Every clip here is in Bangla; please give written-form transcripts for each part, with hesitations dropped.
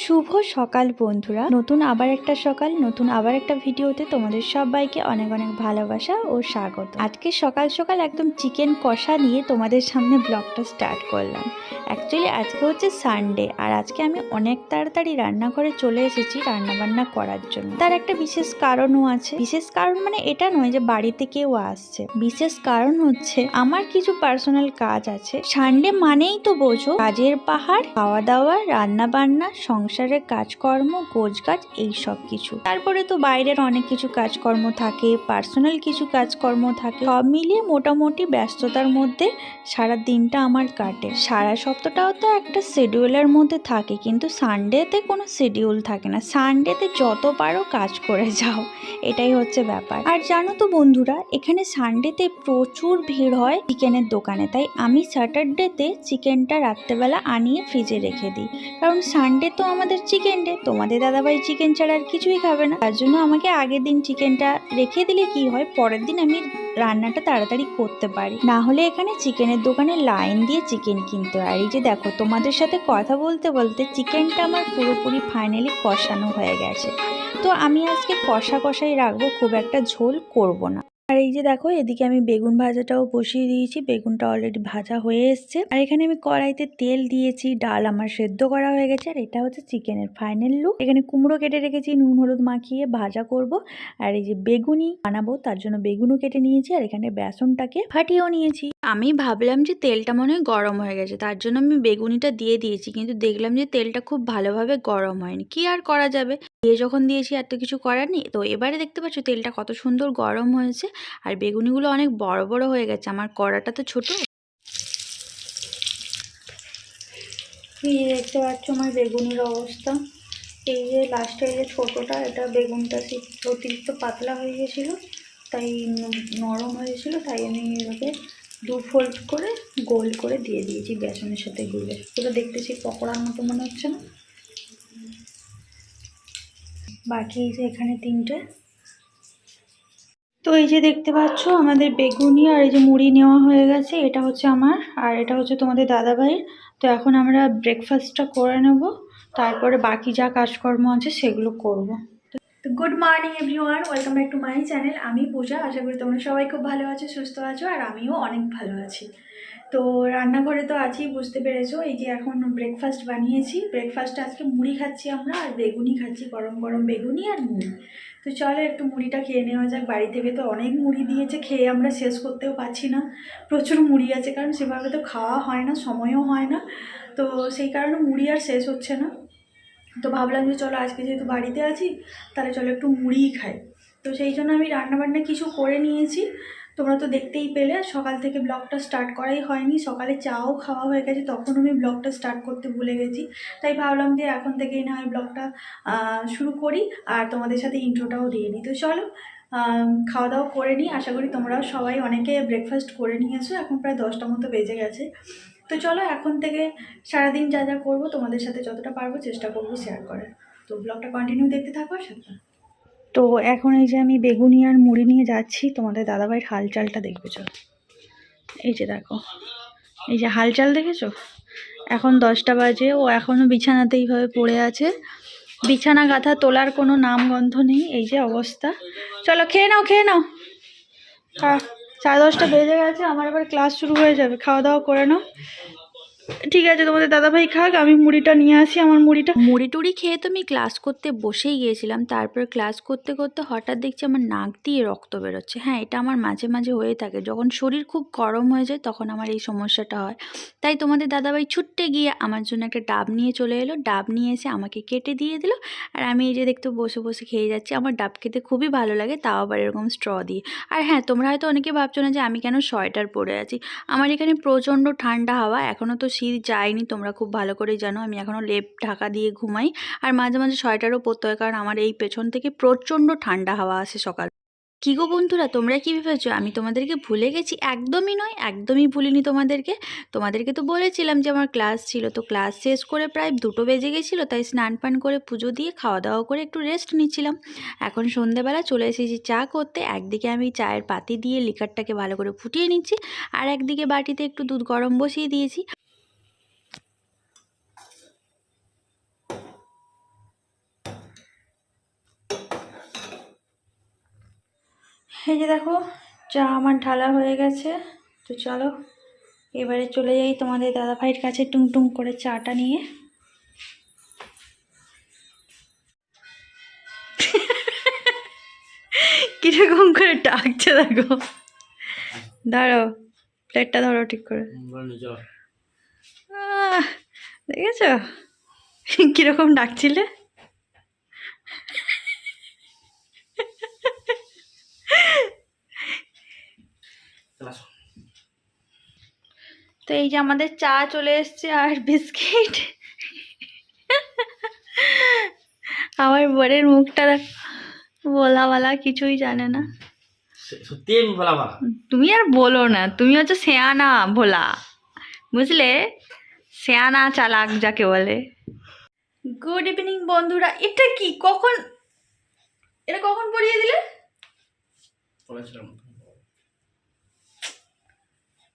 শুভ সকাল বন্ধুরা, নতুন আবার একটা সকাল, নতুন আবার একটা ভিডিওতে তোমাদের সবাইকে অনেক অনেক ভালোবাসা ও স্বাগত। আজকে সকাল সকাল একদম চিকেন কষা নিয়ে তোমাদের সামনে ব্লগটা স্টার্ট করলাম। অ্যাকচুয়ালি আজকে হচ্ছে সানডে, আর আজকে আমি অনেক তাড়াতাড়ি রান্নাঘরে চলে এসেছি রান্নাবান্না করার জন্য। তার একটা বিশেষ কারণও আছে। বিশেষ কারণ মানে এটা নয় যে বাড়িতে কেউ আসছে, বিশেষ কারণ হচ্ছে আমার কিছু পার্সোনাল কাজ আছে। সানডে মানেই তো বোঝো কাজের পাহাড়, খাওয়া দাওয়া, রান্না বান্না, সংসারের কাজকর্ম, গোছগাছ, এই সব কিছু। তারপরে তো বাইরের অনেক কিছু কাজকর্ম থাকে, পার্সোনাল কিছু কাজকর্ম থাকে, সব মিলিয়ে মোটামুটি ব্যস্ততার মধ্যে সারা দিনটা আমার কাটে। সারা সপ্তাহটাও তো একটা শিডিউলের মধ্যে থাকে, কিন্তু সানডেতে কোনো শিডিউল থাকে না। সানডেতে যত পারো কাজ করে যাও, এটাই হচ্ছে ব্যাপার। আর জানো তো বন্ধুরা, এখানে সানডেতে প্রচুর ভিড় হয় চিকেনের দোকানে, তাই আমি স্যাটারডেতে চিকেনটা রাত্রেবেলা আনিয়ে ফ্রিজে রেখে দিই। কারণ সানডে তো আমাদের চিকেন ডে, তোমাদের দাদাভাই চিকেন ছাড়া আর কিছুই খাবে না। তার জন্য আমাকে আগের দিন চিকেনটা রেখে দিলে কি হয়, পরের দিন আমি রান্নাটা তাড়াতাড়ি করতে পারি। না হলে এখানে চিকেনের দোকানে লাইন দিয়ে চিকেন কিনতে হয়। আর এই যে দেখো, তোমাদের সাথে কথা বলতে বলতে চিকেনটা আমার পুরোপুরি ফাইনালি কষানো হয়ে গেছে। তো আমি আজকে কষা কষাই রাখবো, খুব একটা ঝোল করব না। আর এই যে দেখো, এদিকে আমি বেগুন ভাজাটাও বসিয়ে দিয়েছি, বেগুনটা অলরেডি ভাজা হয়ে এসছে। আর এখানে আমি কড়াইতে তেল দিয়েছি, ডাল আমার সেদ্ধ করা হয়ে গেছে। আর এটা হচ্ছে চিকেনের ফাইনাল লুক। এখানে কুমড়ো কেটে রেখেছি, নুন হলুদ মাখিয়ে ভাজা করব। আর এই যে বেগুনি বানাবো, তার জন্য বেগুনও কেটে নিয়েছি, আর এখানে বেসনটাকে ফাটিয়েও নিয়েছি। আমি ভাবলাম যে তেলটা মনে হয় গরম হয়ে গেছে, তার জন্য আমি বেগুনিটা দিয়ে দিয়েছি, কিন্তু দেখলাম যে তেলটা খুব ভালোভাবে গরম হয়নি। কি আর করা যাবে, দিয়ে যখন দিয়েছি আর তো কিছু করার নেই। তো এবারে দেখতে পাচ্ছ তেলটা কত সুন্দর গরম হয়েছে, আর বেগুনিগুলো অনেক বড় বড় হয়ে গেছে। আমার কড়াটা তো ছোট। এই যে দেখতে পাচ্ছ আমার বেগুনির অবস্থা। এই যে লাস্টে এই যে ছোটোটা, এটা বেগুনটা অতিরিক্ত পাতলা হয়ে গেছিলো, তাই নরম হয়েছিল, তাই আমি এভাবে দু ফোল্ড করে গোল করে দিয়ে দিয়েছি বেসনের সাথে গুলে। পুরো দেখতেছি পকোড়ার মতো মনে হচ্ছে না? বাকি এই যে এখানে তিনটে। তো এই যে দেখতে পাচ্ছ আমাদের বেগুনি আর এই যে মুড়ি নেওয়া হয়ে গেছে। এটা হচ্ছে আমার, আর এটা হচ্ছে তোমাদের দাদাভাইয়ের। তো এখন আমরা ব্রেকফাস্টটা করে নেব, তারপরে বাকি যা কাজকর্ম আছে সেগুলো করব। তো good morning everyone, welcome back to my channel. আমি পূজা, আশা করি তোমরা সবাই খুব ভালো আছো, সুস্থ আছো, আর আমিও অনেক ভালো আছি। তো রান্নাঘরে তো আছি, বুঝতে পেরেছো। এই যে এখন ব্রেকফাস্ট বানিয়েছি। ব্রেকফাস্টে আজকে মুড়ি খাচ্ছি আমরা, আর বেগুনি খাচ্ছি, গরম গরম বেগুনি আর মুড়ি। তো চলো একটু মুড়িটা খেয়ে নেওয়া যাক। বাড়ি থেকে তো অনেক মুড়ি দিয়েছে, খেয়ে আমরা শেষ করতেও পারছি না। প্রচুর মুড়ি আছে, কারণ সেভাবে তো খাওয়া হয় না, সময়ও হয় না। তো সেই কারণে মুড়ি আর শেষ হচ্ছে না। তো ভাবলাম যে চলো আজকে যেহেতু বাড়িতে আছি, তাহলে চলো একটু মুড়িই খাই। তো সেই জন্য আমি রান্নাবান্না কিছু করে নিয়েছি, তোমরা তো দেখতেই পেলে। সকাল থেকে ব্লগটা স্টার্ট করাই হয়নি, সকালে চাও খাওয়া হয়ে গেছে, তখন আমি ব্লগটা স্টার্ট করতে ভুলে গেছি। তাই ভাবলাম যে এখন থেকেই না হয় ব্লগটা শুরু করি, আর তোমাদের সাথে ইন্ট্রোটাও দিয়ে নিই। তো চলো খাওয়া দাওয়া করে নিই। আশা করি তোমরাও সবাই অনেকে ব্রেকফাস্ট করে নিয়েছো। এখন প্রায় 10টা মতো বেজে গেছে। তো চলো এখন থেকে সারাদিন যা যা করবো তোমাদের সাথে যতটা পারবো চেষ্টা করবো শেয়ার করার। তো ব্লগটা কন্টিনিউ দেখতে থাকো সাথে। তো এখন এই যে আমি বেগুনি আর মুড়ি নিয়ে যাচ্ছি, তোমাদের দাদাভাইয়ের হালচালটা দেখবে চলো। এই যে দেখো, এই যে হালচাল দেখেছো। এখন 10টা বাজে, ও এখনও বিছানাতে এইভাবে পড়ে আছে। বিছানা গাঁথা তোলার কোনো নামগন্ধ নেই। এই যে অবস্থা। চলো খেয়ে নাও, খেয়ে নাও। 10:30 বেজে গেছে, আমার এবার ক্লাস শুরু হয়ে যাবে। খাওয়া দাওয়া করে নাও। ঠিক আছে, তোমাদের দাদাভাই খাক, আমি মুড়িটা নিয়ে আসি। আমার মুড়ি টুড়ি খেয়ে তো আমি ক্লাস করতে বসেই গিয়েছিলাম। তারপর ক্লাস করতে করতে হঠাৎ দেখছি আমার নাক দিয়ে রক্ত বেরোচ্ছে। হ্যাঁ, এটা আমার মাঝে মাঝে হয়ে থাকে, যখন শরীর খুব গরম হয়ে যায় তখন আমার এই সমস্যাটা হয়। তাই তোমাদের দাদাভাই ছুট্টে গিয়ে আমার জন্য একটা ডাব নিয়ে চলে এলো। ডাব নিয়ে এসে আমাকে কেটে দিয়ে দিল, আর আমি এই যে দেখতে বসে বসে খেয়ে যাচ্ছি। আমার ডাব খেতে খুবই ভালো লাগে, তাও আবার এরকম স্ট্র দিয়ে। আর হ্যাঁ, তোমরা হয়তো অনেকে ভাবছো না যে আমি কেন সোয়েটার পরে আছি। আমার এখানে প্রচণ্ড ঠান্ডা হাওয়া, এখনও তো শীত যায়নি, তোমরা খুব ভালো করেই জানো। আমি এখনও লেপ ঢাকা দিয়ে ঘুমাই, আর মাঝে মাঝে সোয়েটারও পরতে হয়, কারণ আমার এই পেছন থেকে প্রচণ্ড ঠান্ডা হাওয়া আসে সকাল। কি গো বন্ধুরা, তোমরা কি ভেবেছো আমি তোমাদেরকে ভুলে গেছি? একদমই নয়, একদমই ভুলিনি তোমাদেরকে তো বলেছিলাম যে আমার ক্লাস ছিল, তো ক্লাস শেষ করে প্রায় 2টো বেজে গেছিলো, তাই স্নান পান করে পুজো দিয়ে খাওয়া দাওয়া করে একটু রেস্ট নিচ্ছিলাম। এখন সন্ধেবেলা চলে এসেছি চা করতে। একদিকে আমি চায়ের পাতি দিয়ে লিকারটাকে ভালো করে ফুটিয়ে নিচ্ছি, আর একদিকে বাটিতে একটু দুধ গরম বসিয়ে দিয়েছি। এই যে দেখো, চা আমার ঢালা হয়ে গেছে। তো চলো এবারে চলে যাই তোমাদের দাদাভাইয়ের কাছে টুং করে চাটা নিয়ে। কিরকম করে ডাকছে দেখো। ধরো প্লেটটা, ধরো ঠিক করে। দেখেছো কিরকম ডাকছিলে? তো এই যে আমাদের চা চলে এসছে আর বিস্কিট। আমার বরের মুখটা বলা কিছুই জানে না। তুমি আর বলো না, তুমি হচ্ছে শেয়ানা ভোলা, বুঝলে? শেয়ানা চালাক যাকে বলে। গুড ইভিনিং বন্ধুরা। এটা কি, এটা কখন পরিয়ে দিলে?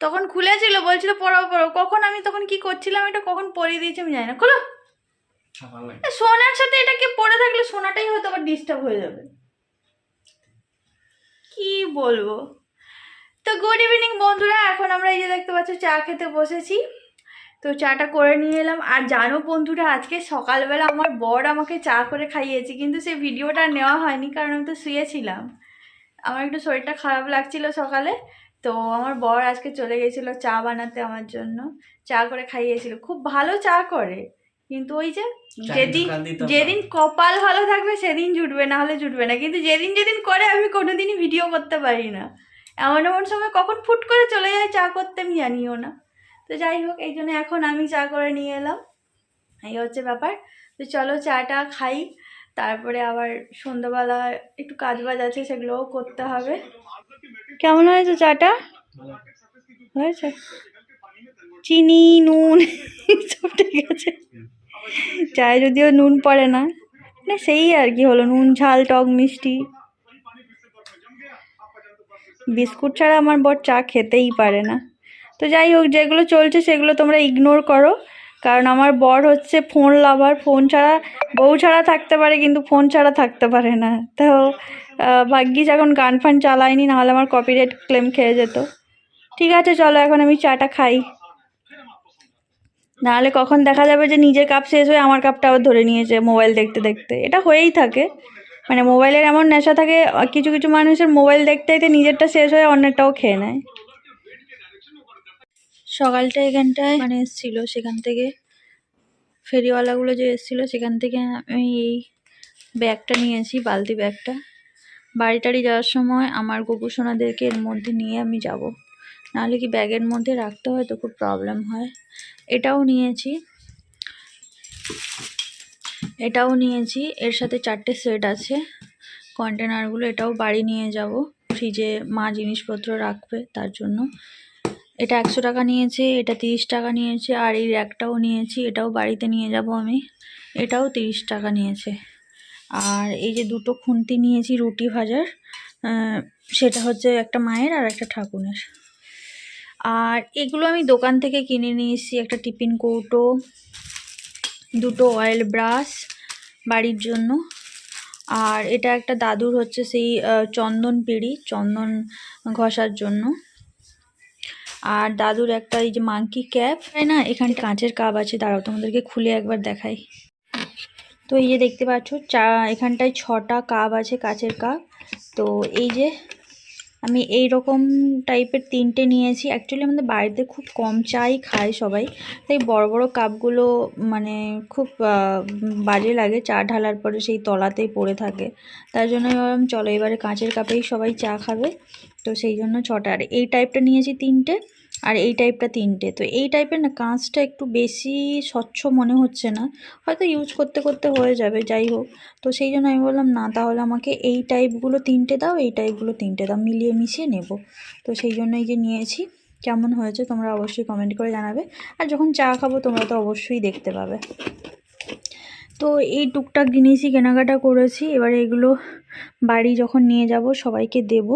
তখন খুলেছিল, বলছিল পড়াও। কখন, আমি তখন কি করছিলাম, এটা কখন পরিয়ে দিয়েছি আমি জানি না। খোলো। সোনার সাথে এটাকে পরে থাকলে সোনাটাই হয়তো আবার ডিস্টার্ব হয়ে যাবে। কি বলবো। তো গুড ইভিনিং বন্ধুরা, এখন আমরা এই যে দেখতে পাচ্ছ চা খেতে বসেছি। তো চাটা করে নিয়ে এলাম। আর জানো বন্ধুরা, আজকে সকালবেলা আমার বর আমাকে চা করে খাইয়েছে, কিন্তু সেই ভিডিওটা নেওয়া হয়নি, কারণ আমি তো শুয়েছিলাম। আমার একটু শরীরটা খারাপ লাগছিল সকালে, তো আমার বর আজকে চলে গেছিলো চা বানাতে আমার জন্য। চা করে খাইয়েছিল, খুব ভালো চা করে। কিন্তু ওই যে যেদিন কপাল ভালো থাকবে সেদিন জুটবে, না হলে জুটবে না। কিন্তু যেদিন করে আমি কোনোদিনই ভিডিও করতে পারি না। এমন সময় কখন ফুট করে চলে যায় চা করতে আমি জানিও না। তো যাই হোক, এই জন্য এখন আমি চা করে নিয়ে এলাম, এই হচ্ছে ব্যাপার। তো চলো চাটা খাই, তারপরে আবার সন্ধ্যাবেলা একটু কাজবাজ আছে, সেগুলোও করতে হবে। কেমন হয়েছে চাটা? হয়েছে? চিনি নুন সব ঠিক আছে। চায়ে যদিও নুন পড়ে না, না সেই আর কি হলো, নুন ঝাল টক মিষ্টি। বিস্কুট ছাড়া আমার বর চা খেতেই পারে না। তো যাই হোক, যেগুলো চলছে সেগুলো তোমরা ইগনোর করো, কারণ আমার বর হচ্ছে ফোন লাভার। ফোন ছাড়া, বউ ছাড়া থাকতে পারে কিন্তু ফোন ছাড়া থাকতে পারে না। তো ভাগ্যিস এখন গান ফান চালায়নি, নাহলে আমার কপিরাইট ক্লেম খেয়ে যেত। ঠিক আছে চলো, এখন আমি চাটা খাই, নাহলে কখন দেখা যাবে যে নিজের কাপ শেষ হয়ে আমার কাপটা আবার ধরে নিয়েছে মোবাইল দেখতে দেখতে। এটা হয়েই থাকে, মানে মোবাইলের এমন নেশা থাকে, কিছু কিছু মানুষের মোবাইল দেখতে দেখতে নিজেরটা শেষ হয়ে অন্যটাও খেয়ে নেয়। সকালটা এখানটায় মানে এসছিল, সেখান থেকে ফেরিওয়ালাগুলো যে এসেছিলো সেখান থেকে আমি এই ব্যাগটা নিয়েছি, বালতি ব্যাগটা। বাড়ি টাড়ি যাওয়ার সময় আমার গোপুসোনাদেরকে এর মধ্যে নিয়ে আমি যাব, নাহলে কি ব্যাগের মধ্যে রাখতে হয় তো খুব প্রবলেম হয়। এটাও নিয়েছি, এর সাথে 4টে সেট আছে কন্টেনারগুলো। এটাও বাড়ি নিয়ে যাব, ফ্রিজে মা জিনিসপত্র রাখবে তার জন্য। এটা 100 টাকা নিয়েছে, এটা 30 টাকা নিয়েছে, আর এই র্যাকটাও নিয়েছি, এটাও বাড়িতে নিয়ে যাব আমি। এটাও 30 টাকা নিয়েছে। আর এই যে 2টো খুন্তি নিয়েছি রুটি ভাজার, সেটা হচ্ছে একটা মায়ের আর একটা ঠাকুরের। আর এগুলো আমি দোকান থেকে কিনে নিয়েছি, একটা টিফিন কৌটো, 2টো অয়েল ব্রাশ বাড়ির জন্য। আর এটা একটা দাদুর হচ্ছে সেই চন্দন পিঁড়ি, চন্দন ঘষার জন্য। আর দাদুর একটা এই যে মাংকি ক্যাপ, তাই না, এখানে কাঁচের কাপ আছে, দাঁড়াও তোমাদেরকে খুলে একবার দেখাই। তো এই যে দেখতে পাচ্ছ এখানটায় 6টা কাপ আছে, কাঁচের কাপ। তো এই যে আমি এই রকম টাইপের 3টে নিয়েছি। অ্যাকচুয়ালি আমাদের বাড়িতে খুব কম চাই খায় সবাই, তাই বড় বড় কাপগুলো মানে খুব বাজে লাগে, চা ঢালার পরে সেই তলাতেই পড়ে থাকে। তার জন্য ভাবলাম চলো এবারে কাঁচের কাপেই সবাই চা খাবে, তো সেই জন্য 6টা। আর এই টাইপটা নিয়েছি 3টে, আর এই টাইপটা 3টে। তো এই টাইপের না কাঁচটা একটু বেশি স্বচ্ছ মনে হচ্ছে না, হয়তো ইউজ করতে করতে হয়ে যাবে, যাই হোক। তো সেই জন্য আমি বললাম না, তাহলে আমাকে এই টাইপগুলো 3টে দাও, এই টাইপগুলো 3টে দাও, মিলিয়ে মিশিয়ে নেব। তো সেই জন্যই যে নিয়েছি। কেমন হয়েছে তোমরা অবশ্যই কমেন্ট করে জানাবে, আর যখন চা খাবো তোমরা তো অবশ্যই দেখতে পাবে। তো এই টুকটাক জিনিসই কেনাকাটা করেছি, এবারে এগুলো বাড়ি যখন নিয়ে যাব সবাইকে দেব।